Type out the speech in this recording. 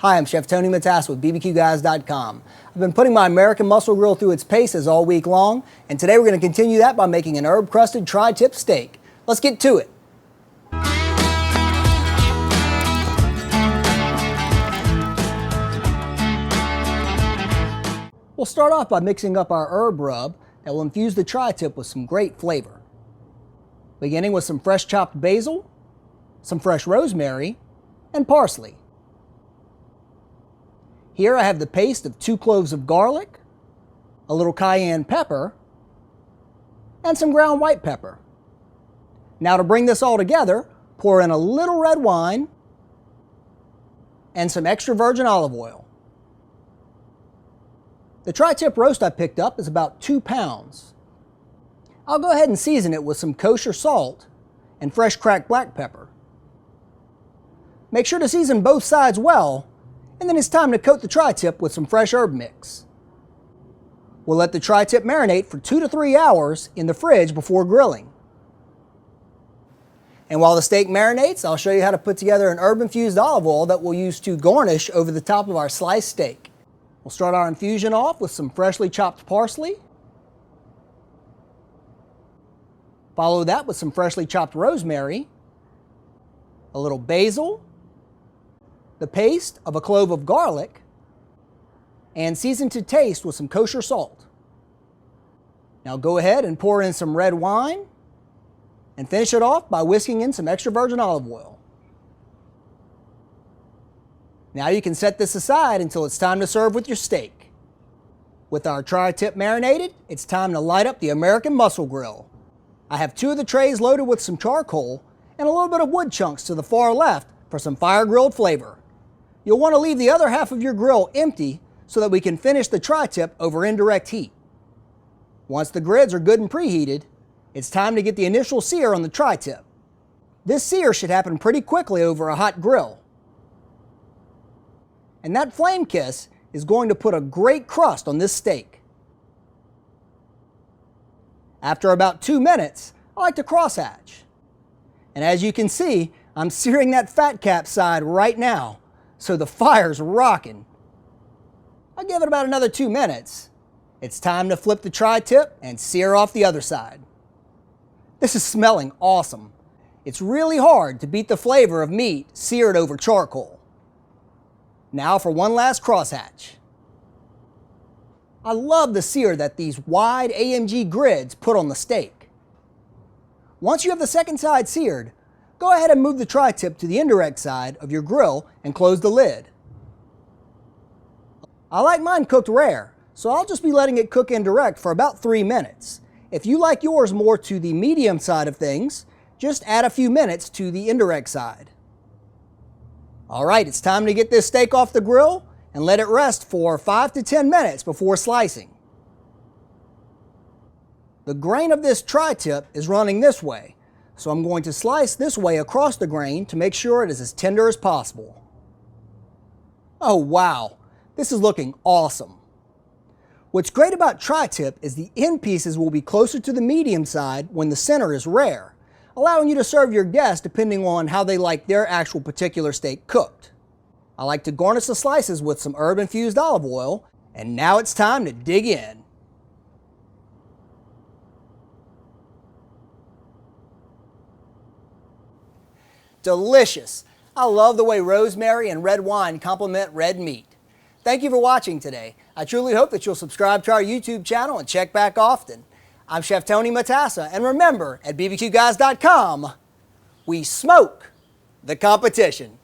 Hi, I'm Chef Tony Matassa with BBQGuys.com. I've been putting my American Muscle Grill through its paces all week long, and today we're going to continue that by making an herb-crusted tri-tip steak. Let's get to it. We'll start off by mixing up our herb rub that will infuse the tri-tip with some great flavor. Beginning with some fresh chopped basil, some fresh rosemary, and parsley. Here I have the paste of 2 cloves of garlic, a little cayenne pepper, and some ground white pepper. Now to bring this all together, pour in a little red wine and some extra virgin olive oil. The tri-tip roast I picked up is about 2 pounds. I'll go ahead and season it with some kosher salt and fresh cracked black pepper. Make sure to season both sides well, and then it's time to coat the tri-tip with some fresh herb mix. We'll let the tri-tip marinate for 2 to 3 hours in the fridge before grilling. And while the steak marinates, I'll show you how to put together an herb-infused olive oil that we'll use to garnish over the top of our sliced steak. We'll start our infusion off with some freshly chopped parsley. Follow that with some freshly chopped rosemary, a little basil, the paste of a clove of garlic, and season to taste with some kosher salt. Now go ahead and pour in some red wine and finish it off by whisking in some extra virgin olive oil. Now you can set this aside until it's time to serve with your steak. With our tri-tip marinated, it's time to light up the American Muscle Grill. I have 2 of the trays loaded with some charcoal and a little bit of wood chunks to the far left for some fire-grilled flavor. You'll want to leave the other half of your grill empty so that we can finish the tri-tip over indirect heat. Once the grids are good and preheated, it's time to get the initial sear on the tri-tip. This sear should happen pretty quickly over a hot grill. And that flame kiss is going to put a great crust on this steak. After about 2 minutes, I like to crosshatch. And as you can see, I'm searing that fat cap side right now, so the fire's rocking. I'll give it about another 2 minutes. It's time to flip the tri-tip and sear off the other side. This is smelling awesome. It's really hard to beat the flavor of meat seared over charcoal. Now for one last crosshatch. I love the sear that these wide AMG grids put on the steak. Once you have the second side seared, go ahead and move the tri-tip to the indirect side of your grill and close the lid. I like mine cooked rare, so I'll just be letting it cook indirect for about 3 minutes. If you like yours more to the medium side of things, just add a few minutes to the indirect side. Alright, it's time to get this steak off the grill and let it rest for 5 to 10 minutes before slicing. The grain of this tri-tip is running this way, so I'm going to slice this way across the grain to make sure it is as tender as possible. Oh wow, this is looking awesome. What's great about tri-tip is the end pieces will be closer to the medium side when the center is rare, allowing you to serve your guests depending on how they like their actual particular steak cooked. I like to garnish the slices with some herb-infused olive oil, and now it's time to dig in. Delicious! I love the way rosemary and red wine complement red meat. Thank you for watching today. I truly hope that you'll subscribe to our YouTube channel and check back often. I'm Chef Tony Matassa, and remember, at BBQGuys.com, we smoke the competition.